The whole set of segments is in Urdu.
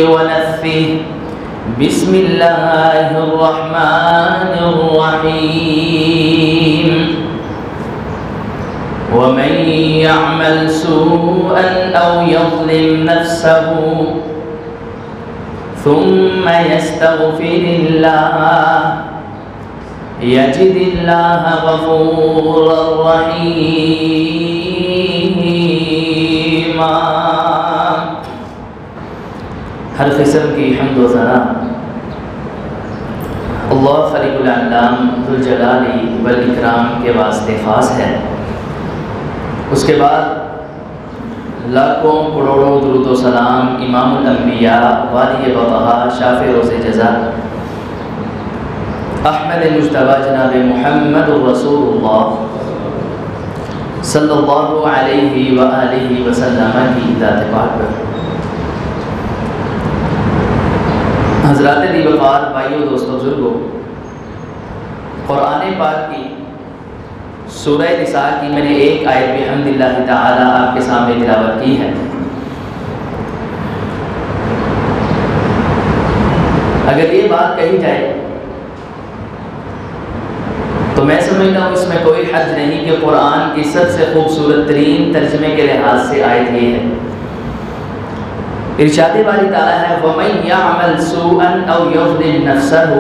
ونفثه بسم الله الرحمن الرحيم ومن يعمل سوءا أو يظلم نفسه ثم يستغفر الله يجد الله غفورا رحيما۔ ہر قسم کی حمد و ثنا اللہ خالق العالم ذوالجلال والاکرام کے واسطے خاص ہے۔ اس کے بعد لاکھوں کروڑوں درود و سلام امام الانبیاء والی بطحا شافع روز جزا احمد مجتبی جناب محمد رسول اللہ صلی اللہ علیہ وآلہ وسلم کی ذات پاک پر۔ حضرات دی وقار بھائیو دوستو بزرگو، قرآن پاک کی سورہ نساء کی میں نے ایک آیت بحمداللہ تعالی آپ کے سامنے تلاوت کی ہے۔ اگر یہ بات کہی جائے تو میں سمجھتا ہوں اس میں کوئی حرج نہیں کہ قرآن کی سب سے خوبصورت ترین ترجمے کے لحاظ سے آیت یہ ہے۔ ارشاد باری تعالیٰ ہے وَمَن يَعْمَلْ سُوءًا أَوْ يَظْلِمْ نَفْسَهُ،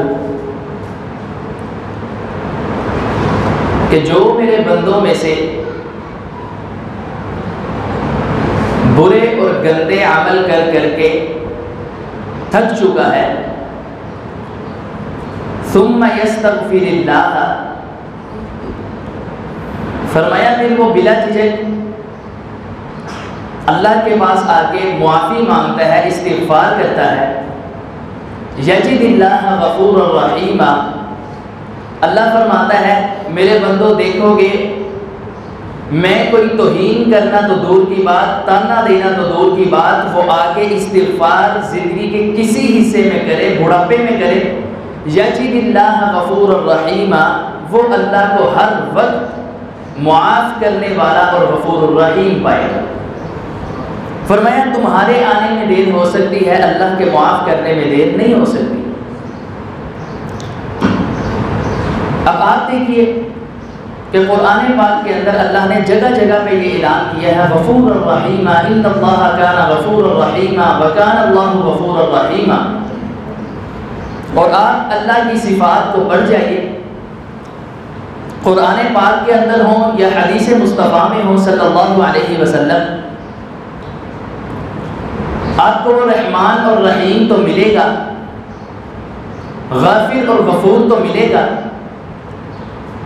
کہ جو میرے بندوں میں سے برے اور گندے عمل کر کے تھک چکا ہے، ثُمَّ يَسْتَغْفِرِ اللَّهَ، فرمایا پھر وہ بلا جھجک اللہ کے پاس آ کے معافی مانگتا ہے، استغفار کرتا ہے، یجد اللہ غفور الرحیم، اللہ فرماتا ہے میرے بندو دیکھو گے میں کوئی توہین کرنا تو دور کی بات، تانا دینا تو دور کی بات، وہ آ کے استغفار زندگی کے کسی حصے میں کرے، بڑھاپے میں کرے، یجد اللہ غفور الرحیم، وہ اللہ کو ہر وقت معاف کرنے والا اور غفور الرحیم پائے گا۔ فرمایا تمہارے آنے میں دیر ہو سکتی ہے، اللہ کے معاف کرنے میں دیر نہیں ہو سکتی۔ اب آپ دیکھیے کہ قرآن پاک کے اندر اللہ نے جگہ جگہ پہ یہ اعلان کیا ہے غفور الرحیم، ان اللہ کان غفور الرحیم وکان اللہ غفور الرحیم، اور آپ اللہ کی صفات کو پڑھ جائیے، قرآن پاک کے اندر ہوں یا حدیث مصطفیٰ میں ہوں صلی اللہ علیہ وسلم، آپ کو رحمان اور رحیم تو ملے گا، غافر اور غفور تو ملے گا،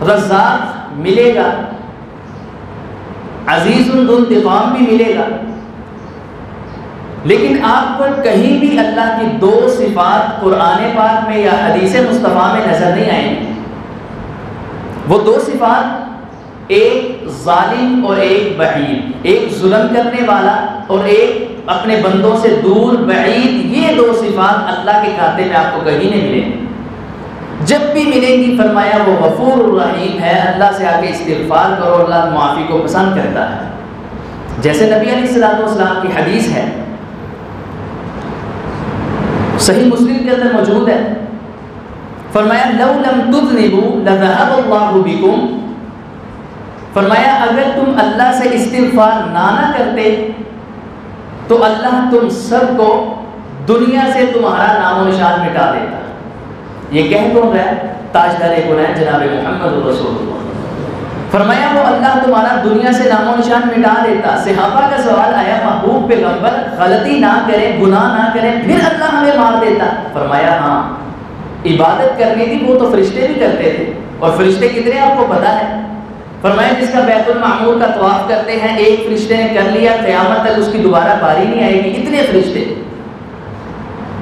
رزاق ملے گا، عزیز ذو انتقام بھی ملے گا، لیکن آپ کو کہیں بھی اللہ کی دو صفات قرآن پاک میں یا حدیث مصطفیٰ میں نظر نہیں آئیں گی۔ وہ دو صفات، ایک ظالم اور ایک بعید، ایک ظلم کرنے والا اور ایک اپنے بندوں سے دور بعید، یہ دو صفات اللہ کے کھاتے میں آپ کو کہیں نہیں ملیں گی۔ جب بھی ملیں گی فرمایا وہ غفور الرحیم ہے، اللہ سے آگے استغفار کرو، اللہ معافی کو پسند کرتا ہے۔ جیسے نبی علیہ السلام کی حدیث ہے، صحیح مسلم کے اندر موجود ہے، فرمایا لو لم تذنبوا لذهب اللہ بکم، فرمایا اگر تم اللہ سے استغفار نہ کرتے تو اللہ تم سب کو دنیا سے تمہارا نام و نشان مٹا دیتا۔ یہ کہہ کون رہا ہے؟ تاجدار کونین جناب محمد رسول اللہ، فرمایا وہ اللہ تمہارا دنیا سے نام و نشان مٹا دیتا۔ صحابہ کا سوال آیا محبوب پیغمبر غلطی نہ کریں، گناہ نہ کریں، پھر اللہ ہمیں مار دیتا؟ فرمایا ہاں، عبادت کرنی تھی وہ تو فرشتے بھی کرتے تھے، اور فرشتے کتنے آپ کو پتا ہے؟ فرمایا جس کا بیت المعمور کا طواف کرتے ہیں ایک فرشتے نے کر لیا، قیامت تک اس کی دوبارہ باری نہیں آئے گی، اتنے فرشتے۔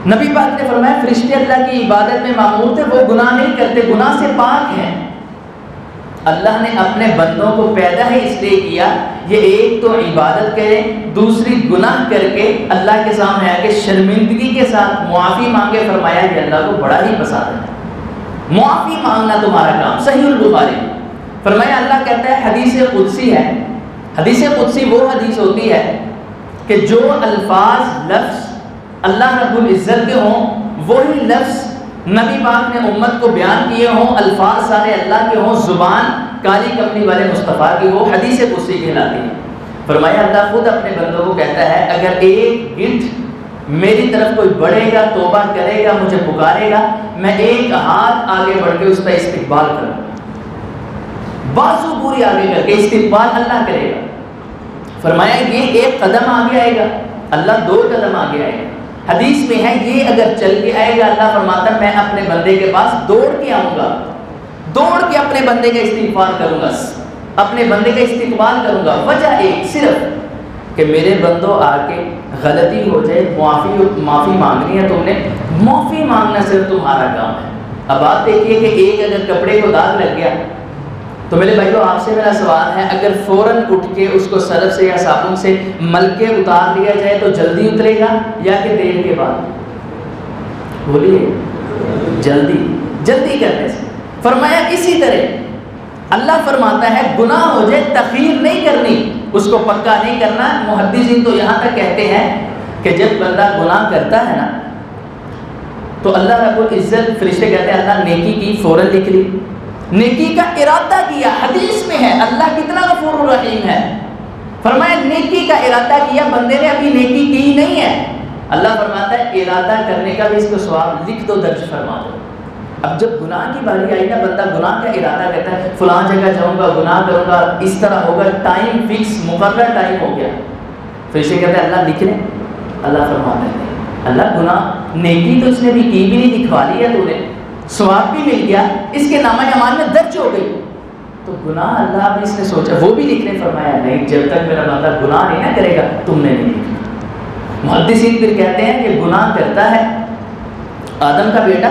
نبی پاک نے فرمایا فرشتے اللہ کی عبادت میں معمور تھے، وہ گناہ نہیں کرتے، گناہ سے پاک ہیں۔ اللہ نے اپنے بندوں کو پیدا ہی اس لیے کیا یہ ایک تو عبادت کریں، دوسری گناہ کر کے اللہ کے سامنے آ کے شرمندگی کے ساتھ معافی مانگے۔ فرمایا یہ اللہ کو بڑا ہی پسند ہے، معافی مانگنا تمہارا کام۔ صحیح البخاری فرمایا اللہ کہتا ہے حدیث قدسی ہے، حدیث قدسی وہ حدیث ہوتی ہے کہ جو الفاظ لفظ اللہ رب العزت کے ہوں وہی لفظ نبی پاک نے امت کو بیان کیے ہوں، الفاظ سارے اللہ کے ہوں، زبان کالی کمنی والے مصطفیٰ کی ہو، حدیث قدسی کہلاتی ہے۔ فرمایا اللہ خود اپنے بندوں کو کہتا ہے اگر ایک گنٹ میری طرف کوئی بڑھے گا، توبہ کرے گا، مجھے پکارے گا، میں ایک ہاتھ آگے بڑھ کے اس کا استقبال کروں گا، بازو پوری آگے کر کے استقبال اللہ کرے گا۔ فرمایا یہ ایک قدم آگے آئے گا، اللہ 2 قدم آگے آئے گا۔ حدیث میں ہے یہ اگر چل کے آئے گا، اللہ فرماتا ہے میں اپنے بندے کے پاس دوڑ کے آؤں گا، دوڑ کے اپنے بندے کا استغفار کروں گا، اپنے بندے کا استقبال کروں گا۔ وجہ ایک صرف کہ میرے بندوں آ کے غلطی ہو جائے، معافی مانگنی ہے تم نے، معافی مانگنا صرف تمہارا کام ہے۔ اب آپ دیکھیے کہ ایک اگر کپڑے کو داغ لگ گیا تو میرے بھائیو آپ سے میرا سوال ہے، اگر فوراً اٹھ کے اس کو سرف سے یا صابن سے مل کے اتار لیا جائے تو جلدی اترے گا یا کہ دیر کے بعد؟ بولیے، جلدی کرنے سے۔ فرمایا اسی طرح اللہ فرماتا ہے گناہ ہو جائے تخیر نہیں کرنی، اس کو پکا نہیں کرنا۔ محدثین تو یہاں تک کہتے ہیں کہ جب بندہ گناہ کرتا ہے نا تو اللہ رب العزت، فرشتے کہتے ہیں اللہ نیکی کی فوراً لکھ لی، نیکی کا ارادہ کیا، حدیث میں ہے اللہ کتنا غفور الرحیم ہے۔ فرمایا نیکی کا ارادہ کیا، بندے نے ابھی نیکی کی نہیں ہے، اللہ فرماتا ہے ارادہ کرنے کا بھی اس کو ثواب لکھ دو، درج فرما دو۔ اب جب گناہ کی باری آئی نا، بندہ گناہ کا ارادہ کرتا ہے فلاں جگہ جاؤں گا، گناہ کروں گا، اس طرح ہوگا، ٹائم فکس مقرر ٹائم ہو گیا، فرشتے کہتے ہیں اللہ لکھ لیں، اللہ فرماتا ہے اللہ گناہ نیکی تو اس نے بھی کی بھی نہیں، دکھوا لی ہے تو نے، ثواب بھی مل گیا، اس کے نامہ اعمال میں درج ہو گئی، تو گناہ اللہ بھی اس نے سوچا وہ بھی لکھنے، فرمایا نہیں، جب تک میرا بندہ گناہ نہیں نہ کرے گا تم نے نہیں لکھنا۔ محدثین پھر کہتے ہیں کہ گناہ کرتا ہے آدم کا بیٹا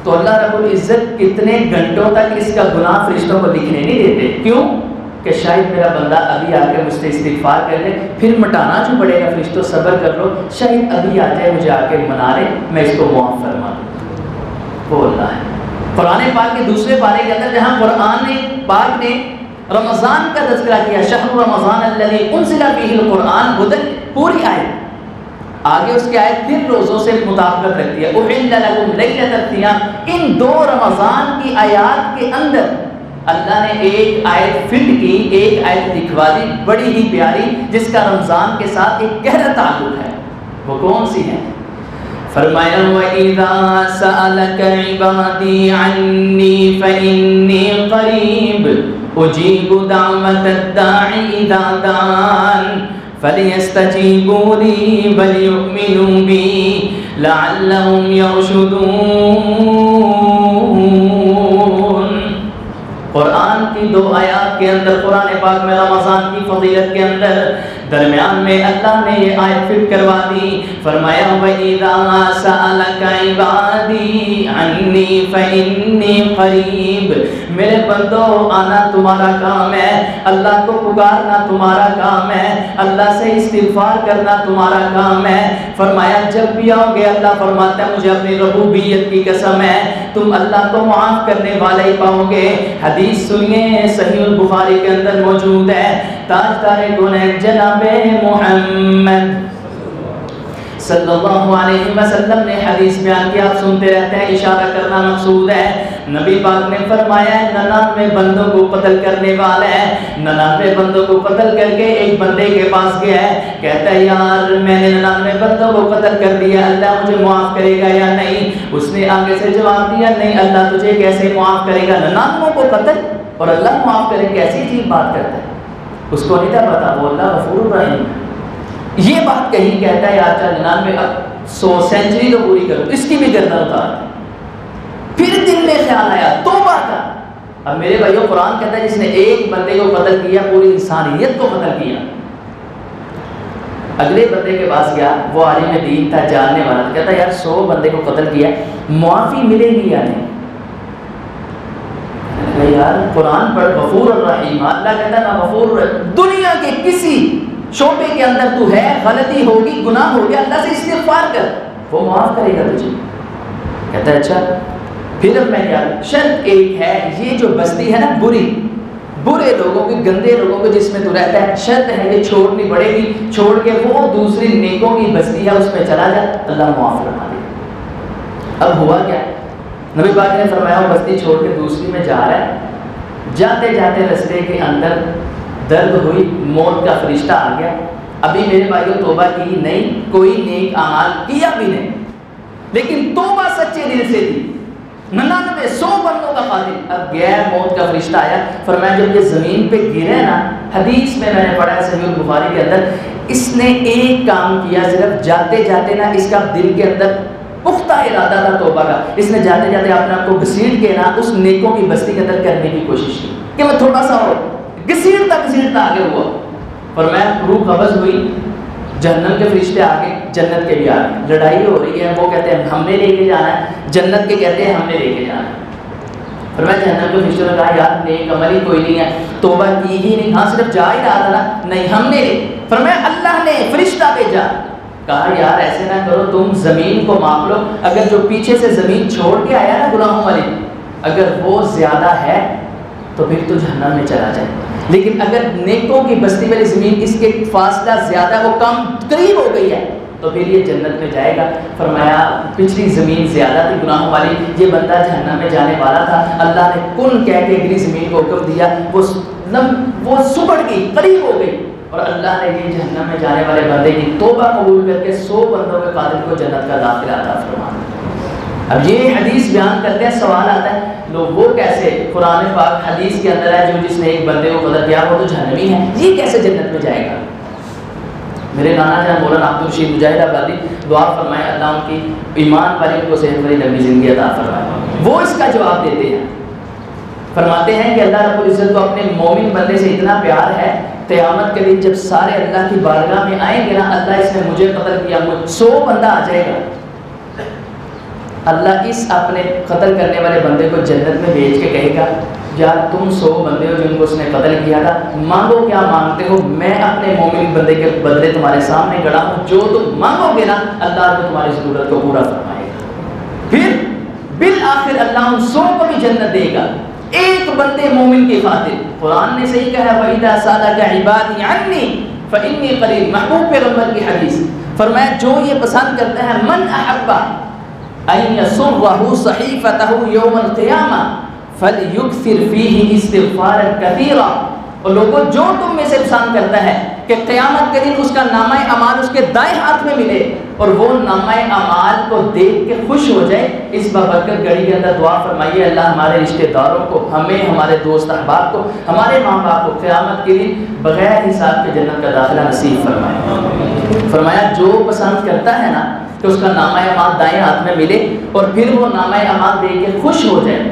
تو اللہ رب العزت کتنے گھنٹوں تک اس کا گناہ فرشتوں کو لکھنے نہیں دیتے، کیوں کہ شاید میرا بندہ ابھی آ کے مجھ سے استغفار کر لے، پھر مٹانا جو پڑے گا فرشتوں صبر کر لو، شاید ابھی آ جائے مجھے آ کے منا لے، میں اس کو معاف فرما دوں۔ وہ اللہ ہے۔ قرآن پاک کے دوسرے پارے کے اندر جہاں قرآن پاک نے رمضان کا تذکرہ کیا، شہر رمضان الذی انزل فیہ القرآن ہدی، پوری آیت، آگے اس کی آیت پھر روزوں سے مطابقت رکھتی ہے، احل لکم لیلۃ الصیام، ان 2 رمضان کی آیات کے اندر اللہ نے ایک آیت فٹ کی، ایک آیت لکھوا دی بڑی ہی پیاری، جس کا رمضان کے ساتھ ایک گہرا تعلق ہے۔ وہ کون سی ہے؟ فرمایا وَإِذَا سَأَلَكَ عِبَادِي عَنِّي فَإِنِّي قَرِيبٌ أُجِيبُ دَعْوَةَ الدَّاعِ إِذَا دَعَانِ فَلْيَسْتَجِيبُوا لِي وَلْيُؤْمِنُوا بِي لَعَلَّهُمْ يَرْشُدُونَ۔ قرآن کی 2 آیات کے اندر، قرآن پاک میں رمضان کی فضیلت کے اندر درمیان میں اللہ نے یہ آیت فٹ کروا دی، فرمایا وَإِذَا سَأَلَكَ عِبَادِي عَنِّي فَإِنِّي قَرِيبٌ، میرے بندو آنا تمہارا کام ہے، اللہ کو پکارنا تمہارا کام ہے، اللہ سے استغفار کرنا تمہارا کام ہے۔ فرمایا جب بھی آؤ گے، اللہ فرماتا ہے مجھے اپنی ربوبیت کی قسم ہے تم اللہ کو معاف کرنے والے ہی پاؤ گے۔ حدیث سنیے، صحیح البخاری کے اندر موجود ہے، تاجدار کونین جناب محمد صلی اللہ علیہ وسلم نے حدیث بیان کی، آپ سنتے رہتے ہیں، اشارہ کرنا مقصود ہے۔ نبی پاک نے فرمایا 99 بندوں کو قتل کرنے والا ہے، 99 بندوں کو قتل کر کے ایک بندے کے پاس گیا ہے، کہتا ہے یار میں نے 99 بندوں کو قتل کر دیا، اللہ مجھے معاف کرے گا یا نہیں؟ اس نے آگے سے جواب دیا نہیں، اللہ تجھے کیسے معاف کرے گا؟ 99 کو قتل اور اللہ معاف کرے، کیسی عجیب بات کرتا ہے؟ اس کو نہیں تھا پتا وہ اللہ غفور الرحیم ہے۔ یہ بات کہیں کہتا ہے یار چل 99 اب 100 سینچری تو پوری کرو، اس کی بھی گردن اتار۔ پھر دل میں خیال آیا توبہ کا۔ اب میرے بھائیو قرآن کہتا ہے جس نے ایک بندے کو قتل کیا پوری انسانیت کو قتل کیا۔ اگلے بندے کے پاس گیا، وہ عالم دین تھا، جاننے والا تھا، کہتا ہے یار 100 بندے کو قتل کیا، معافی ملے گی یا نہیں؟ یار قرآن پڑھ غفور الرحیم، اللہ کہتا ہے نا غفور، دنیا کے کسی شعبے کے اندر تو ہے، غلطی ہوگی، گناہ ہو گیا، اللہ سے استغفار کر، وہ معاف کرے گا تجھے۔ کہتا ہے اچھا پھر اب میں کیا؟ شرط ایک ہے، یہ جو بستی ہے نا بری، برے لوگوں کی، گندے لوگوں کو جس میں تو رہتا ہے، شرط ہے یہ چھوڑنی پڑے گی، چھوڑ کے وہ دوسری نیکوں کی بستی ہے اس میں چلا جا، اللہ معاف فرما دے۔ اب ہوا کیا، نبی پاک نے فرمایا وہ بستی چھوڑ کے دوسری میں جا رہا ہے، جاتے جاتے رستے کے اندر درد ہوئی، موت کا فرشتہ آ گیا۔ ابھی میرے بھائیوں توبہ کی نہیں، کوئی نیک اعمال کیا بھی نہیں، لیکن توبہ سچے دل سے تھی، 99 بندوں کا قاتل۔ اب گیا موت کا فرشتہ آیا، فرمایا جب یہ زمین پہ گرے نا، حدیث میں نے پڑھا ہے صحیح البخاری کے اندر، اس نے ایک کام کیا، صرف جاتے جاتے نا اس کا دل کے اندر پختہ ارادہ تھا توبہ کا، اس نے جاتے جاتے اپنے آپ کو گھسیٹ کے نا اس نیکوں کی بستی کے اندر کرنے کی کوشش کی کہ میں تھوڑا سا اور گھسیٹتا آگے ہوا۔ فرمایا روح قبض ہوئی، جہنم کے فرشتے آگے، جنت کے بھی آگے، لڑائی ہو رہی ہے، وہ کہتے ہیں ہم نے لے کے جانا ہے، جنت کے کہتے ہیں ہم نے لے کے جانا ہے۔ فرمایا جہنم کے فرشتوں نے کہا یار نیک عمل ہی کوئی نہیں ہے، توبہ کی ہی نہیں، ہاں صرف جا ہی رہا تھا نا، نہیں ہم نے لے۔ فرمایا اللہ نے فرشتہ بھیجا، کہا یار ایسے نہ کرو، تم زمین کو ماپ لو، اگر جو پیچھے سے زمین چھوڑ کے آیا نا گناہوں والی، اگر وہ زیادہ ہے تو پھر تو جہنم میں چلا جائے، لیکن اگر نیکوں کی بستی والی زمین اس کے فاصلہ زیادہ ہے، وہ کم قریب ہو گئی ہے، تو پھر یہ جنت میں جائے گا۔ فرمایا پچھلی زمین زیادہ تھی گناہوں والی، یہ بندہ جہنم میں جانے والا تھا، اللہ نے کن کہہ کے اگلی زمین کو حکم دیا، وہ سبڑ گئی، قریب ہو گئی، اور اللہ نے یہ جہنم میں جانے والے بندے کی توبہ قبول کر کے 100 بندوں کے قاتل کو جنت کا داخلہ عطا فرما دیا۔ اب یہ حدیث بیان کرتے ہیں، سوال آتا ہے لوگ وہ کیسے، قرآن پاک حدیث کے اندر ہے جو جس نے ایک بندے کو قتل کیا وہ تو جہنمی ہے، یہ کیسے جنت میں جائے گا؟ میرے نانا جان مولانا عبدالرشید مجاہد آبادی دعا فرمائے اللہ ان کی ایمان والی کو صحت والی لمبی زندگی عطا فرمائے، وہ اس کا جواب دیتے ہیں، فرماتے ہیں کہ اللہ رب العزت کو اپنے مومن بندے سے اتنا پیار ہے، قیامت کے دن جب سارے اللہ کی بارگاہ میں آئیں گے نا، اللہ اس نے مجھے قتل کیا، 100 بندہ آ جائے گا، اللہ اس اپنے قتل کرنے والے بندے کو جنت میں بھیج کے کہے گا یار تم 100 بندے ہو جن کو اس نے قتل کیا تھا، مانگو کیا مانگتے ہو، میں اپنے مومن بندے کے بدلے تمہارے سامنے کھڑا ہوں، جو تم مانگو گے نا اللہ کو تمہاری ضرورت کو پورا فرمائے گا۔ پھر بالآخر اللہ ان 100 کو بھی جنت دے گا، ایک بندے مومن کی خاطر۔ قرآن نے صحیح کہا ہے وَإِذَا سَأَلَكَ عِبَادِي عَنِّي فَإِنِّي قَرِيبٌ، محبوب پیغمبر کی حدیث، فرمایا جو یہ پسند کرتا ہے من احب ان يسره صحیفته یوم القیامہ فلیکثر فیہ استغفارا کثیرا، اور لوگوں جو تم میں سے پسند کرتا ہے کہ قیامت کے دن اس کا نامہ اعمال اس کے دائیں ہاتھ میں ملے اور وہ نامہ اعمال کو دیکھ کے خوش ہو جائے، اس بابرکت گھڑی کے اندر دعا فرمائیے اللہ ہمارے رشتہ داروں کو، ہمیں، ہمارے دوست احباب کو، ہمارے ماں باپ کو قیامت کے دن بغیر حساب کے جنت کا داخلہ نصیب فرمائے۔ فرمایا جو پسند کرتا ہے نا کہ اس کا نامہ اعمال دائیں ہاتھ میں ملے اور پھر وہ نامہ اعمال دیکھ کے خوش ہو جائے،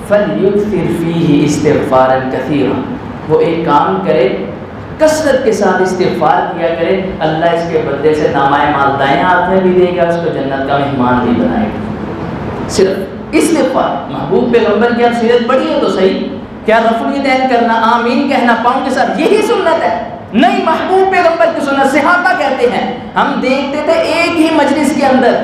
فَلْيُكْثِرْ فِيهِ اسْتِغْفَارًا كَثِيرًا، وہ ایک کام کرے کثرت کے ساتھ استغفار کیا کرے، اللہ اس کے بدلے سے نامہ اعمال دائیں ہاتھ میں بھی دے گا، اس کو جنت کا مہمان بھی بنائے گا۔ صرف استغفار، محبوب پیغمبر کی اب سیرت پڑھی ہے تو صحیح، کیا رفع الیدین کرنا، آمین کہنا پاؤں کے ساتھ یہی سنت ہے؟ نہیں، محبوب پیغمبر کی سنت، صحابہ کہتے ہیں ہم دیکھتے تھے ایک ہی مجلس کے اندر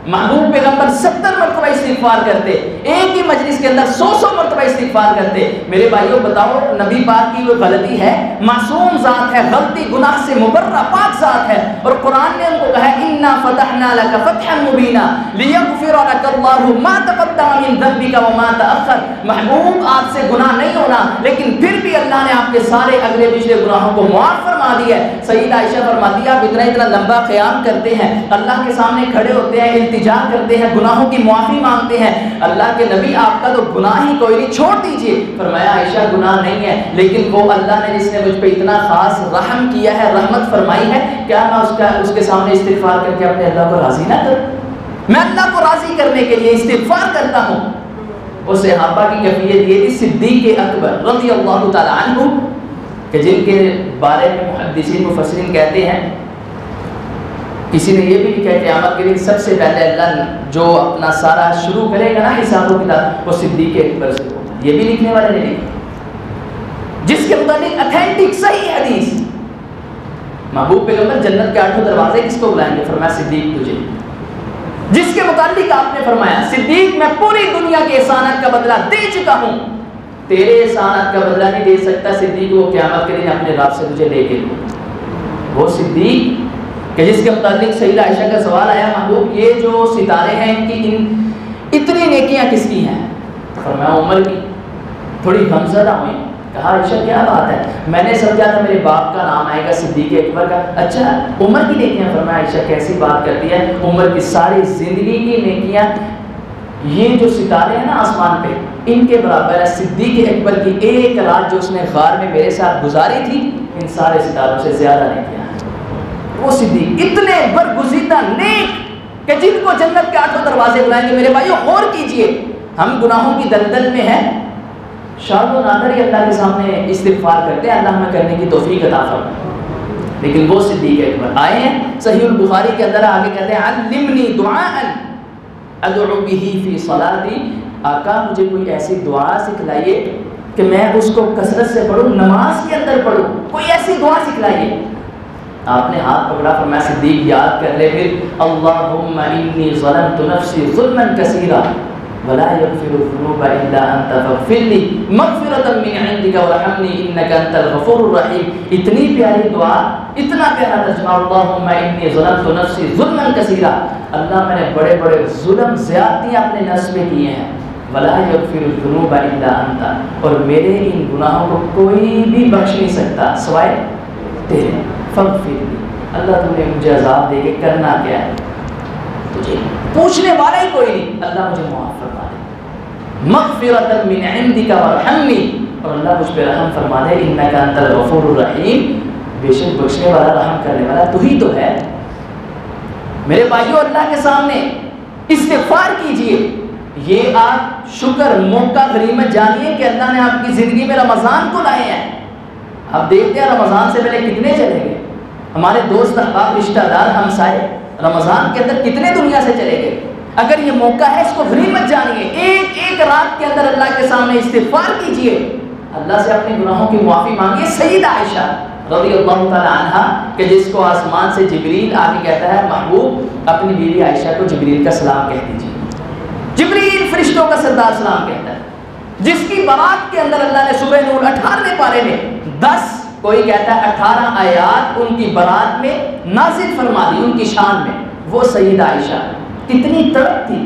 محبوب پیغمبر 70 مرتبہ استغفار کرتے، ایک ہی مجلس کے اندر 100 مرتبہ استغفار کرتے۔ میرے بھائیوں بتاؤ نبی پاک کی کوئی غلطی ہے؟ معصوم ذات ہے، غلطی گناہ سے مبرہ پاک ذات ہے، اور قرآن نے ان کو کہا انا فتحنا لك فتحا مبینا لیغفر لك اللہ ما تقدم من ذنبك وما تأخر، محبوب آپ سے گناہ نہیں ہونا لیکن پھر بھی اللہ نے آپ کے سارے اگلے پچھلے گناہوں کو معاف فرما دیا ہے۔ سیدہ عائشہ فرماتی ہے آپ اتنا لمبا قیام کرتے ہیں، اللہ کے سامنے کھڑے ہوتے ہیں، التجا کرتے ہیں، گناہوں کی معافی مانگتے ہیں، اللہ کے نبی آپ کا تو گناہ ہی کوئی نہیں، چھوڑ دیجئے۔ فرمایا عائشہ گناہ نہیں ہے لیکن وہ اللہ نے جس نے مجھ پہ اتنا خاص رحم کیا ہے، رحمت فرمائی ہے، کیا میں اس کے سامنے استغفار کر کے اپنے اللہ کو راضی نہ کروں؟ میں اللہ کو راضی کرنے کے لیے استغفار کرتا ہوں۔ اس صحابہ کی کیفیت یہ تھی، صدیق اکبر رضی اللہ تعالی عنہ، کہ جن کے بارے میں محدثین مفسرین کہتے ہیں، کسی نے یہ بھی لکھا ہے کہ قیامت کے دن سب سے پہلے اللہ جو اپنا سارا شروع کرے گا نا حساب و کتاب، وہ صدیق اکبر سے ہوگا، یہ بھی لکھنے والے نے لکھا، جس کے متعلق اتھینٹک صحیح حدیث، محبوب پیغمبر جنت کے 8 دروازے کس کو بلائیں گے؟ فرمایا صدیق تجھے، جس کے متعلق آپ نے فرمایا صدیق میں پوری دنیا کے احسانات کا بدلہ دے چکا ہوں، تیرے احسانات کا بدلہ نہیں دے سکتا صدیق وہ قیامت کے دن اپنے رب سے تجھے لے کے لوں. وہ صدیق کہ جس کے متعلق سیدہ عائشہ کا سوال آیا محبوب یہ جو ستارے ہیں ان کی اتنی نیکیاں کس کی ہیں؟ فرمایا عمر کی. تھوڑی غمزدہ ہوئی. کہا عائشہ کیا بات ہے؟ میں نے سمجھا تھا میرے باپ کا نام آئے گا صدیق اکبر کا. اچھا عمر کی نیکیاں؟ فرمایا عائشہ کیسی بات کرتی ہے، عمر کی ساری زندگی کی نیکیاں یہ جو ستارے ہیں نا آسمان پہ ان کے برابر ہے. صدیق اکبر کی ایک رات جو اس نے غار میں میرے ساتھ گزاری تھی ان سارے ستاروں سے زیادہ نیکیاں. وہ صدیق اتنے برگزیدہ نیک کہ جن کو جنت کے 8 دروازے بلائیں گے. میرے بھائیو غور کیجئے، ہم گناہوں کی دلدل میں ہیں، شاد و نادر ہی اللہ کے سامنے استغفار کرتے ہیں، اللہ ہمیں کرنے کی توفیق عطا فرمائے. لیکن وہ صدیق اکبر آئے ہیں. صحیح البخاری کے اندر آگے کہتے ہیں علمنی دعاء ادعو به فی صلاتی، آقا مجھے کوئی ایسی دعا سکھلائیے کہ میں اس کو کثرت سے پڑھوں، نماز کے اندر پڑھوں، کوئی ایسی دعا سکھلائیے. آپ نے ہاتھ پکڑا، فرمایا صدیق یاد کر لے پھر اللہم انی ظلمت نفسی ظلما کثیرا ولا یغفر الذنوب الا انت فاغفر لی مغفرۃ من عندک وارحمنی انک انت الغفور الرحیم. اتنی پیاری دعا، اتنا پیارا ترجمہ، اللہم انی ظلمت نفسی ظلما کثیرا، اللہ میں نے بڑے بڑے ظلم زیادتیاں اپنے نفس میں کیے ہیں، ولا یغفر الذنوب الا انت، اور میرے ان گناہوں کو کوئی بھی بخش نہیں سکتا سوائے تیرے. فاغفر لی، اللہ تم نے مجھے عذاب دے کے کرنا کیا ہے، تجھے پوچھنے والا ہی کوئی نہیں، اللہ مجھے معاف فرما دے. مغفرۃ من عندک وارحمنی، اور اللہ مجھ پہ رحم فرما دے، انک انت الغفور الرحیم، بے شک بخشنے والا رحم کرنے والا تو ہی تو ہے. میرے بھائیو اللہ کے سامنے استغفار کیجئے. یہ آپ شکر موقع غنیمت جانیے کہ اللہ نے آپ کی زندگی میں رمضان کو لائے ہیں. آپ دیکھتے ہیں رمضان سے پہلے کتنے چلے گئے ہمارے دوست احباب رشتہ دار ہمسائے، رمضان کے اندر کتنے دنیا سے چلے گئے. اگر یہ موقع ہے اس کو غنیمت جانیے. ایک ایک رات کے اندر اللہ کے سامنے استغفار کیجئے، اللہ سے اپنے گناہوں کی معافی مانگیے. سیدہ عائشہ رضی اللہ تعالی عنہا کہ جس کو آسمان سے جبریل آ کے کہتا ہے محبوب اپنی بیوی عائشہ کو جبریل کا سلام کہہ دیجیے. جبریل فرشتوں کا سردار سلام کہتا ہے، جس کی بارات کے اندر اللہ نے سورہ نور 18ویں پارے میں 10 کوئی کہتا ہے 18 آیات ان کی بارات میں نازل فرما دی ان کی شان میں. وہ سیدہ عائشہ کتنی تڑپ تھی.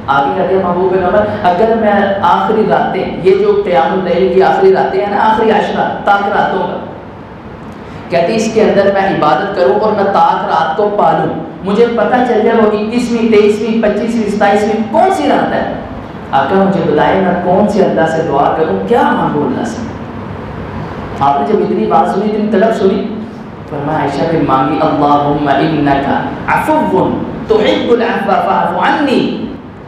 آگے کہتے ہیں محبوب پیغمبر اگر میں آخری راتیں، یہ جو قیام اللیل کی آخری راتیں ہیں نا، آخری عشرہ تاک راتوں کا، کہتے ہیں اس کے اندر میں عبادت کروں اور میں تاک رات کو پالوں، مجھے پتہ چل جائے وہ 21ویں 23ویں 25ویں 27ویں کون سی رات ہے، آقا مجھے بتائے میں کون سی اللہ سے دعا کروں، کیا مانگوں اللہ سے. آپ نے جب اتنی بات سنی، اتنی طلب سنی، فرمایا عائشہ نے مانگی اللہم انک عفو تحب العفو فاعف عنی،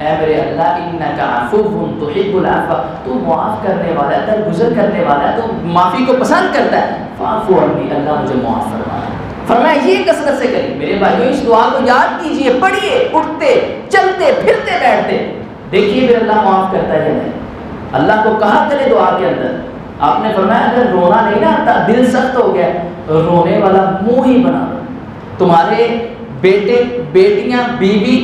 اے میرے اللہ انک عفو تحب العفو، تو معاف کرنے والا ہے، درگزر کرنے والا ہے، تو معافی کو پسند کرتا ہے، فاعف عنی، اللہ مجھے معاف فرما. فرمایا یہ کثرت سے کریے. میرے بھائیو اس دعا کو یاد کیجئے، پڑھیے، اٹھتے چلتے پھرتے بیٹھتے، دیکھیے پھر اللہ معاف کرتا ہے یا نہیں. اللہ کو کہا کرے دعا کے اندر. آپ نے فرمایا اگر رونا نہیں نا آتا، دل سخت ہو گیا، رونے والا منہ ہی بنا دو. تمہارے بیٹے بیٹیاں بیوی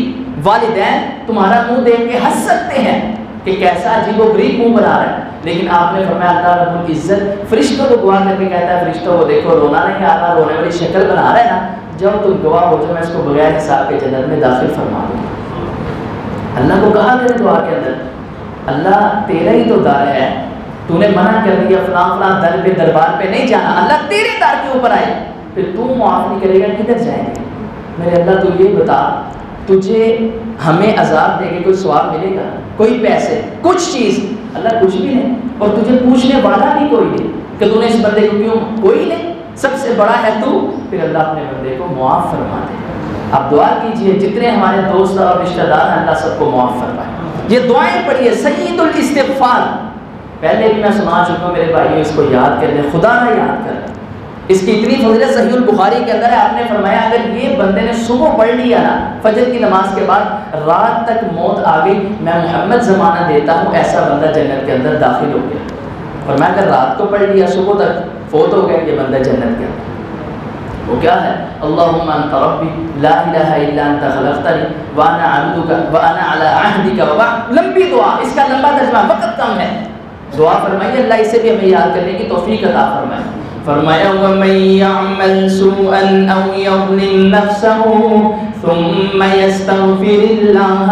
والدین تمہارا منہ دیکھ کے ہنس سکتے ہیں کہ کیسا عجیب و غریب منہ بنا رہا ہے، لیکن آپ نے فرمایا اللہ رب العزت فرشتوں کو گواہ کر کے کہتا ہے فرشتوں کو دیکھو رونا نہیں آ رہا، رونے والی شکل بنا رہا ہے نا، جب تم گواہ ہو جاؤ میں اس کو بغیر حساب کے جنت میں داخل فرما دوں. اللہ کو کہا کرے دعا کے اندر اللہ تیرا ہی تو در ہے، تو نے منع کر دیا فلاں فلاں در پہ دربار پہ نہیں جانا، اللہ تیرے در کے اوپر آئے، پھر تو معاف نہیں کرے گا کدھر جائیں گے. میرے اللہ تو یہ بتا تجھے ہمیں عذاب دے کے کوئی ثواب ملے گا، کوئی پیسے کچھ چیز؟ اللہ کچھ بھی نہیں، اور تجھے پوچھنے والا بھی کوئی نہیں کہ تو نے اس بندے کو کیوں، کوئی نہیں، سب سے بڑا ہے تو. پھر اللہ اپنے بندے کو معاف فرما دے. آپ دعا کیجئے جتنے ہمارے دوست اور رشتہ دار ہیں اللہ سب کو معاف فرمائے. یہ دعائیں پڑھیے سید الاستغفار، پہلے بھی میں سنا چکا ہوں میرے بھائیوں، اس کو یاد کر لیں، خدا نہ یاد کر. اس کی اتنی فضیلت صحیح البخاری کے اندر ہے. آپ نے فرمایا اگر یہ بندے نے صبح پڑھ لیا نا فجر کی نماز کے بعد، رات تک موت آ گئی، میں محمد زمانہ دیتا ہوں ایسا بندہ جنت کے اندر داخل ہو گیا. اور میں اگر رات کو پڑھ لیا صبح تک فوت ہو گیا، یہ بندہ جنت کے اندر. وہ کیا ہے؟ اللہم انت ربی لا الہ الا انت خلقتنی وانا عبدک وانا علی عہدک ووعدک. لمبی دعا، اس کا لمبا ترجمہ وقت کم ہے. دعا فرمائیے اللہ اسے بھی ہمیں یاد کرنے کی توفیق عطا فرمائے. فرمایا وَمَن يَعْمَلْ سُوءًا أَوْ يَظْلِمْ نَفْسَهُ ثُمَّ يَسْتَغْفِرِ اللَّهَ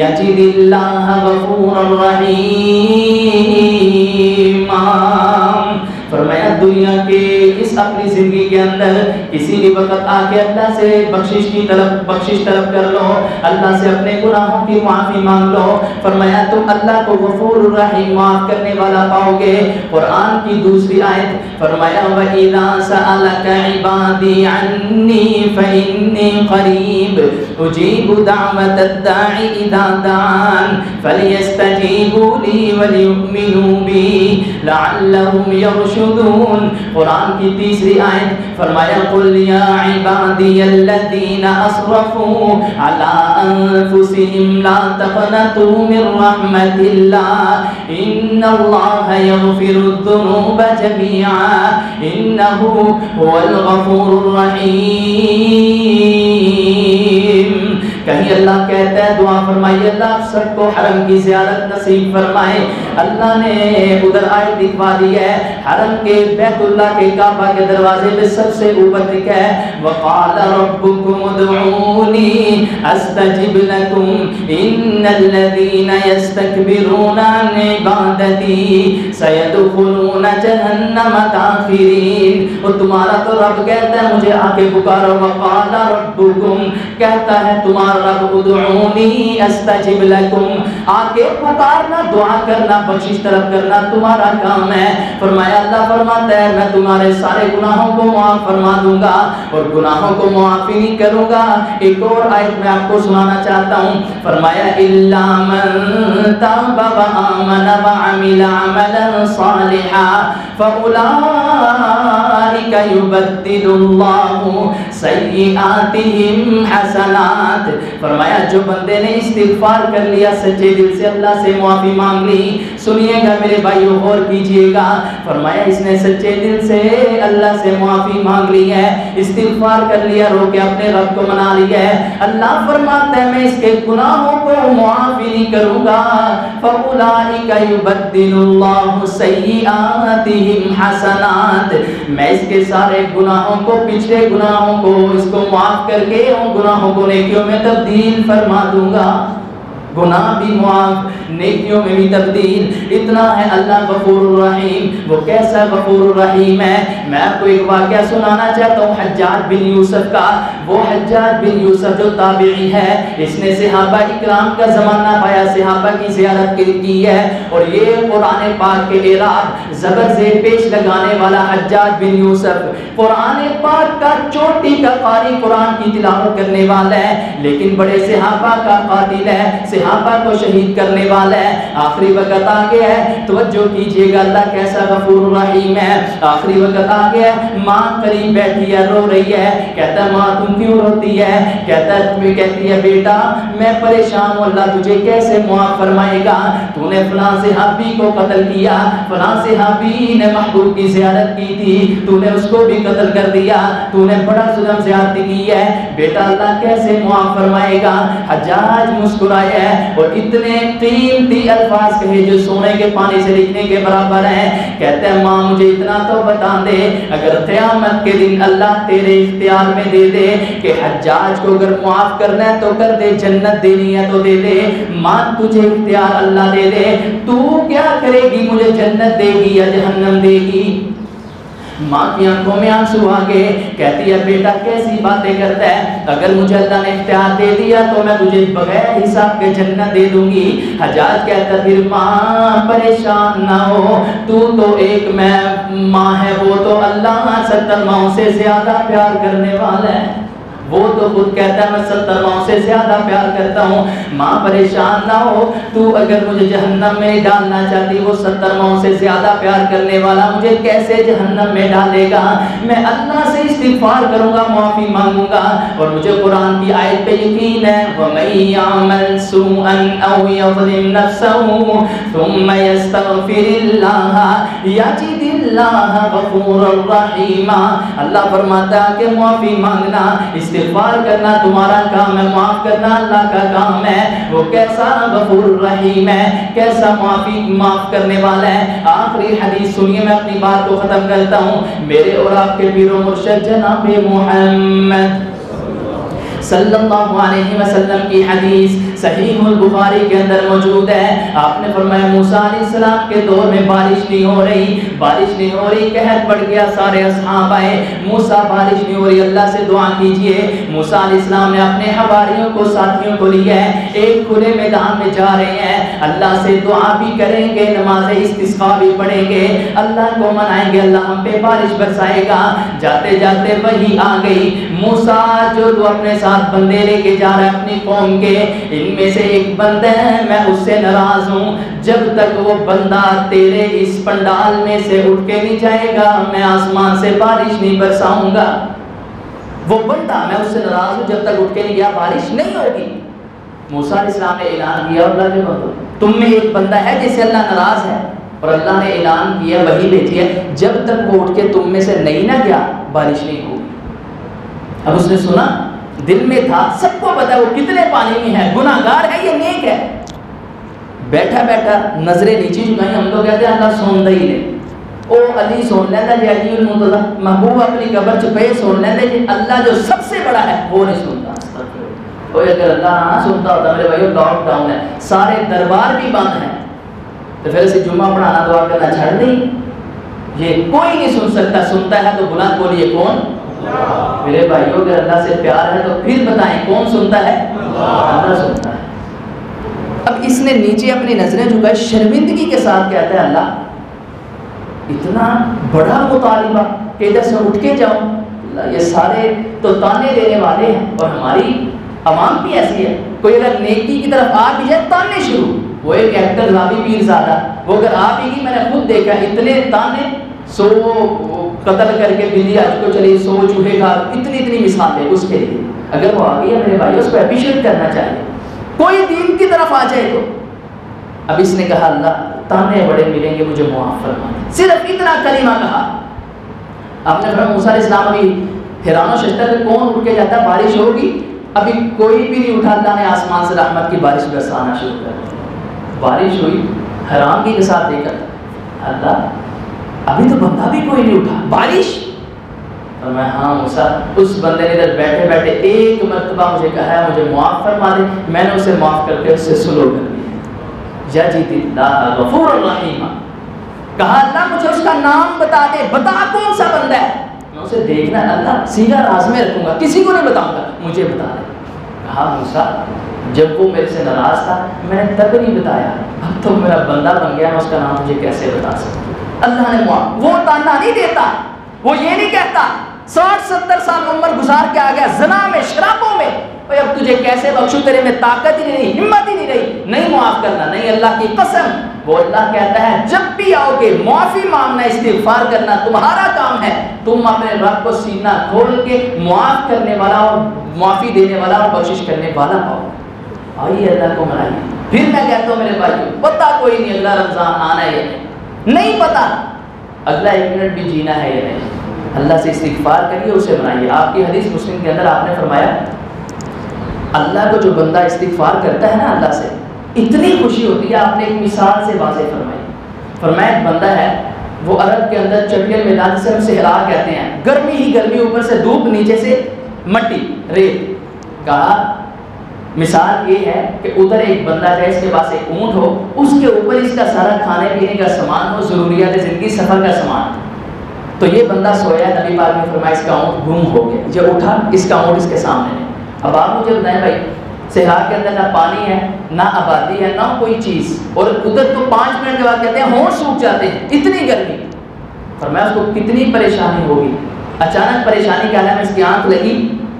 يَجِدِ اللَّهَ غَفُورًا رَحِيمًا. فرمایا دنیا کے اس اپنی زندگی کے اندر کسی بھی وقت آ کے اللہ سے بخشش طلب کر لو، اللہ سے اپنے گناہوں کی معافی مانگ لو. فرمایا تم اللہ کو غفور الرحیم معاف کرنے والا پاؤ گے. قرآن کی دوسری آیت فرمایا وَإِذَا سَأَلَكَ عِبَادِي عَنِّي فَإِنِّي قَرِيبٌ أُجِيبُ دَعْوَةَ الدَّاعِ إِذَا دَعَانِ فَلْيَسْتَجِيبُوا لِي وَلْيُؤْمِنُوا بِي لَعَلَّهُمْ يَرْشُدُونَ. قرآن کی تیسری آیت فرمایا قُلْ يَا عِبَادِيَ الَّذِينَ أَسْرَفُوا عَلَىٰ أَنفُسِهِمْ لَا تَقْنَطُوا مِنْ رَحْمَةِ اللَّهِ إِنَّ اللَّهَ يَغْفِرُ الذُّنُوبَ جَمِيعًا إِنَّهُ هُوَ الْغَفُورُ الرَّحِيمُ. کہیں اللہ کہتا ہے دعا فرمائیے اللہ سب کو حرم کی زیارت نصیب فرمائے. اللہ نے ادھر آیت دکھوا دی ہے حرم کے بیت اللہ کے کعبہ کے دروازے پہ سب سے اوپر لکھا ہے وَقَالَ رَبُّكُمُ ادْعُونِي أَسْتَجِبْ لَكُمْ إِنَّ الَّذِينَ يَسْتَكْبِرُونَ عَنْ عِبَادَتِي سَيَدْخُلُونَ جَهَنَّمَ دَاخِرِينَ. اور تمہارا تو رب کہتا ہے مجھے آ کے پکارو. وَقَالَ رَبُّكُمْ کہتا ہے تمہارا رب ادعونی استجب لکم آ کے پکارنا دعا کرنا بخشش طلب کرنا تمہارا کام ہے. فرمایا اللہ فرماتا ہے میں تمہارے سارے گناہوں کو معاف فرما دوں گا اور گناہوں کو معافی نہیں کروں گا. ایک اور آیت میں آپ کو سنانا چاہتا ہوں. فرمایا الا من تاب وآمن وعمل عملا صالحا فاولئک یبدل اللہ سیئاتہم حسنات. فرمایا جو بندے نے استغفار کر لیا سچے دل سے اللہ سے معافی مانگ لی. سنیے گا میرے بھائیو غور کیجئے گا. فرمایا اس نے سچے دل سے اللہ سے معافی مانگ لی ہے استغفار کر لیا رو کے اپنے رب کو منا لیا ہے. اللہ فرماتا ہے میں اس کے گناہوں کو معافی نہیں کروں گا. فَأُولَئِكَ يُبَدِّلُ اللَّهُ سَيِّئَاتِهِمْ حَسَنَاتٍ. میں اس کے سارے گناہوں کو پچھلے گناہوں کو اس کو معاف کر کے ان گناہوں کو نیکیوں میں تبدیل فرما دوں گا. گناہ بھی معاف نیکیوں میں بھی تبدیل. اتنا ہے اللہ غفور الرحیم. وہ کیسا غفور الرحیم ہے میں آپ کو ایک واقعہ سنانا چاہتا ہوں حجاج بن یوسف کا. وہ حجاج بن یوسف جو تابعی ہے اس نے صحابہ اکرام کا زمانہ پایا صحابہ کی زیارت کی ہے اور یہ قرآن پاک کے اعراب زبر سے پیش لگانے والا حجاج بن یوسف قرآن پاک کا چوٹی کا قاری قرآن کی تلاوت کرنے والا ہے لیکن بڑے صحابہ کا قاتل ہے صحابہ کو شہید کرنے والا ہے. آخری وقت آ گیا ہے توجہ کیجئے گا اللہ کیسا غفور الرحیم ہے. آخری وقت آ گیا ہے ماں قریب بیٹھی ہے رو رہی ہے. کہتا ہے ماں تم کیوں روتی ہے؟ کہتی ہے بیٹا میں پریشان ہوں اللہ تجھے کیسے معاف فرمائے گا. تو نے فلاں صحابی کو قتل کیا فلاں صحابی نے محبوب کی زیارت کی تھی تو نے اس کو بھی قتل کر دیا تو نے بڑا ظلم زیادتی کی ہے بیٹا اللہ کیسے معاف فرمائے گا. حجاج مسکرایا ہے اور اتنے قیمتی الفاظ کہے جو سونے کے پانی سے لکھنے کے برابر ہیں. کہتے ہیں ماں مجھے اتنا تو بتا دے اگر قیامت کے دن اللہ تیرے اختیار میں دے دے کہ حجاج کو اگر معاف کرنا ہے تو کر دے جنت دینی ہے تو دے دے. ماں تجھے اختیار اللہ دے دے تو کیا کرے گی مجھے جنت دے گی یا جہنم دے گی؟ ماں کی آنکھوں میں آنسو آ گئے. کہتی ہے بیٹا کیسی باتیں کرتا ہے اگر مجھے اللہ نے اختیار دے دیا تو میں تجھے بغیر حساب کے جنت دے دوں گی. حجاج کہتا پھر ماں پریشان نہ ہو تو ایک ماں ہے وہ تو اللہ 70 ماؤں سے زیادہ پیار کرنے والا ہے. وہ تو خود کہتا ہے میں 70 ماؤں سے زیادہ پیار کرتا ہوں. ماں پریشان نہ ہو تو اگر مجھے جہنم میں ڈالنا چاہتی وہ 70 ماؤں سے زیادہ پیار کرنے والا مجھے کیسے جہنم میں ڈالے گا؟ میں اللہ سے استغفار کروں گا معافی مانگوں گا اور مجھے قرآن کی آیت پہ یقین ہے وَمَن يَعْمَلْ سُوءًا أَوْ يَظْلِمْ نَفْسَهُ ثُمَّ يَسْتَغْفِرِ اللَّهَ يَجِدِ اللہ غفور الرحیم، اللہ فرماتا ہے کہ معافی مانگنا، استغفار کرنا تمہارا کام ہے، معاف کرنا اللہ کا کام ہے۔ وہ کیسا غفور الرحیم ہے، کیسا معاف کرنے والا ہے۔ آخری حدیث سنیے، میں اپنی بات کو ختم کرتا ہوں۔ میرے اور آپ کے پیر و مرشد جناب محمد صلی اللہ علیہ وسلم کی حدیث صحیح البخاری کے اندر موجود ہے۔ آپ نے فرمایا موسیٰ علیہ السلام کے دور میں بارش نہیں ہو رہی، قحط پڑ گیا، سارے اصحاب آئے، موسیٰ بارش نہیں ہو رہی، اللہ سے دعا کیجئے۔ موسیٰ علیہ السلام نے اپنے حواریوں کو، ساتھیوں کو لیا ہے، ایک کھلے میدان میں جا رہے ہیں، اللہ سے دعا بھی کریں گے، نماز استسقاء بھی پڑھیں گے، اللہ کو منائیں گے اللہ ہم پہ بارش برسائے گا۔ جاتے جاتے وہی آ گئی، موسیٰ جو اپنے ساتھ بندے لے کے جا رہا ہے اپنی قوم کے، ان میں سے ایک بندہ ہے، میں اس سے ناراض ہوں، جب تک وہ بندہ تیرے اس پنڈال میں سے اٹھ کے نہیں جائے گا میں آسمان سے بارش نہیں برساؤں گا۔ وہ بندہ، میں اس سے ناراض ہوں، جب تک اٹھ کے نہیں گیا بارش نہیں ہوگی۔ موسیٰ علیہ السلام نے اعلان کیا، اللہ کے بندو تم میں ایک بندہ ہے جس سے اللہ ناراض ہے، اور اللہ نے اعلان کیا، وہی بھیجی ہے، جب تک وہ اٹھ کے تم میں سے نہیں نہ گیا بارش نہیں ہوگی۔ اب اس نے سنا، دل میں تھا، سب کو پتا ہے وہ کتنے پانی میں ہے، گناہگار ہے، یہ نیک ہے، بیٹھا بیٹھا نظریں نیچے جھکائیں، ہم تو کہتے ہیں اللہ سوندا ہی لے، او علی سون لینا جی، علی المنتظر محبوب اپنی قبر چھپے سون لینا جی، اللہ جو سب سے بڑا ہے وہ نہیں سنتا۔ کوئی اگر اللہ نہ سنتا ہوتا میرے بھائیو، لاک ڈاؤن ہے، سارے دربار بھی بند ہیں، تو پھر اسے جمعہ پڑھانا دعا کرنا چھڑ دیں، یہ کوئی نہیں سن سکتا، سنتا ہے تو بلند بولیے کون؟ میرے بھائیوں اگر اللہ سے پیار ہے تو پھر بتائیں کون سنتا ہے؟ اللہ سنتا ہے۔ اب اس نے نیچے اپنی نظریں جھکائے، شرمندگی کے ساتھ کہتا ہے اللہ اتنا بڑا مطالبہ کہ ادھر سے اٹھ کے جاؤ، اللہ یہ سارے تو تانے دینے والے ہیں، اور ہماری عوام بھی ایسی ہے، کوئی اگر نیکی کی طرف آ بھی جائے تانے شروع۔ وہ ایک ایکٹر رابی پیر زادہ، وہ اگر آ بھی گی، میں نے خود دیکھا اتنے تانے، سو قتل کر کے بلی آج کو چلی، سو چوہے کا، اتنی مثالیں اس کے لیے۔ اگر وہ آ گئی ہے میرے بھائی، اس کو اپریشیٹ کرنا چاہیے، کوئی دین کی طرف آ جائے تو۔ اب اس نے کہا اللہ تانے بڑے ملیں گے، مجھے معاف فرما، صرف اتنا کلمہ کہا۔ آپ نے فرمایا موسیٰ علیہ السلام ابھی حیران و ششدر کہ کون اٹھ کے جاتا ہے بارش ہوگی، ابھی کوئی بھی نہیں اٹھا، اللہ نے آسمان سے رحمت کی بارش برسانا شروع کر دی۔ بارش ہوئی، حیرانگی کے ساتھ دیکھا اللہ ابھی تو بندہ بھی کوئی نہیں اٹھا، بارش؟ اور میں ہاں موسیٰ، اس بندے نے ادھر بیٹھے بیٹھے ایک مرتبہ مجھے کہا ہے مجھے معاف فرما دے، میں نے اسے معاف کر کے اس سے سلو کر دیا۔ یجد اللہ غفور الرحیم، کہا اللہ مجھے اس کا نام بتا دے، بتا کون سا بندہ ہے، میں اسے دیکھنا اللہ سیدھا راز میں رکھوں گا، کسی کو نہیں بتاؤں گا، مجھے بتا دے۔ کہا موسیٰ جب وہ میرے سے ناراض تھا میں نے تب نہیں بتایا، اب تو میرا بندہ بن گیا، میں اس کا نام مجھے کیسے بتا سکتا۔ اللہ نے وہ تانا نہیں دیتا، وہ یہ نہیں کہتا 60-70 سال عمر گزار کے آ گیا زنا میں، شرابوں میں، اب تجھے کیسے بخشوں، تیرے میں طاقت ہی نہیں رہی، ہمت ہی نہیں رہی، نہیں معاف کرنا، نہیں اللہ کی قسم۔ وہ اللہ کہتا ہے جب بھی آؤ گے معافی مانگنا، استغفار کرنا تمہارا کام ہے، تم اپنے رب کو سینہ کھول کے معاف کرنے والا اور معافی دینے والا اور بخشش کرنے والا پاؤ۔ آئیے اللہ کو منائیے۔ پھر میں کہتا ہوں میرے بھائیو، پتہ کوئی نہیں اگلا رمضان آنا ہے یا نہیں پتا، اگلا 1 منٹ بھی جینا ہے یا نہیں، اللہ سے استغفار کریے، اسے منائیے۔ آپ کی حدیث مسلم کے اندر آپ نے فرمایا اللہ کو جو بندہ استغفار کرتا ہے نا اللہ سے اتنی خوشی ہوتی ہے، آپ نے ایک مثال سے واضح فرمائی۔ فرمایا ایک بندہ ہے، وہ عرب کے اندر چٹیل میدان سے ہم صحرا کہتے ہیں، گرمی ہی گرمی، اوپر سے دھوپ، نیچے سے مٹی ریت۔ کہا مثال یہ ہے کہ ادھر ایک بندہ ہے، اس کے پاس ایک اونٹ ہو، اس کے اوپر اس کا سارا کھانے پینے کا سامان ہو، ضروریات زندگی سفر کا سامان، تو یہ بندہ سویا، نبی پاک نے فرمایا اس کا اونٹ گم ہو گیا، جب اٹھا اس کا اونٹ اس کے سامنے ہے۔ اب آپ مجھے بتائیں بھائی، صحرا کے اندر نہ پانی ہے، نہ آبادی ہے، نہ کوئی چیز، اور ادھر تو 5 منٹ کے بعد کہتے ہیں ہونٹ سوکھ جاتے ہیں، اتنی گرمی۔ فرمایا اس کو کتنی پریشانی ہوگی۔ اچانک پریشانی کے عالم میں اس کی آنکھ لگی،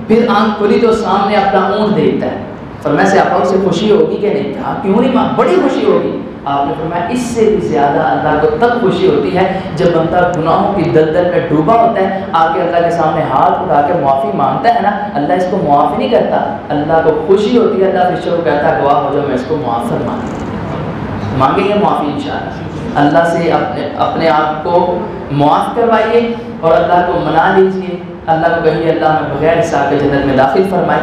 پھر آنکھ کھلی تو سامنے اپنا اونٹ دیکھتا ہے۔ فرمایا سے آپ سے خوشی ہوگی کہ نہیں؟ کہا کیوں نہیں ماں، بڑی خوشی ہوگی۔ آپ نے فرمایا اس سے بھی زیادہ اللہ کو تب خوشی ہوتی ہے جب بندہ گناہوں کی دلدل میں ڈوبا ہوتا ہے، آ کے اللہ کے سامنے ہاتھ اٹھا کے معافی مانگتا ہے نا، اللہ اس کو معاف نہیں کرتا، اللہ کو خوشی ہوتی ہے، اللہ فرشتوں کو کہتا ہے گواہ ہو جاؤ میں اس کو معاف فرما دوں۔ مانگیں گے معافی انشاءاللہ. اللہ سے اپنے آپ کو معاف کروائیے اور اللہ کو منا لیجیے. اللہ کو کہیے اللہ میں بغیر حساب کے جنت میں داخل فرمائے.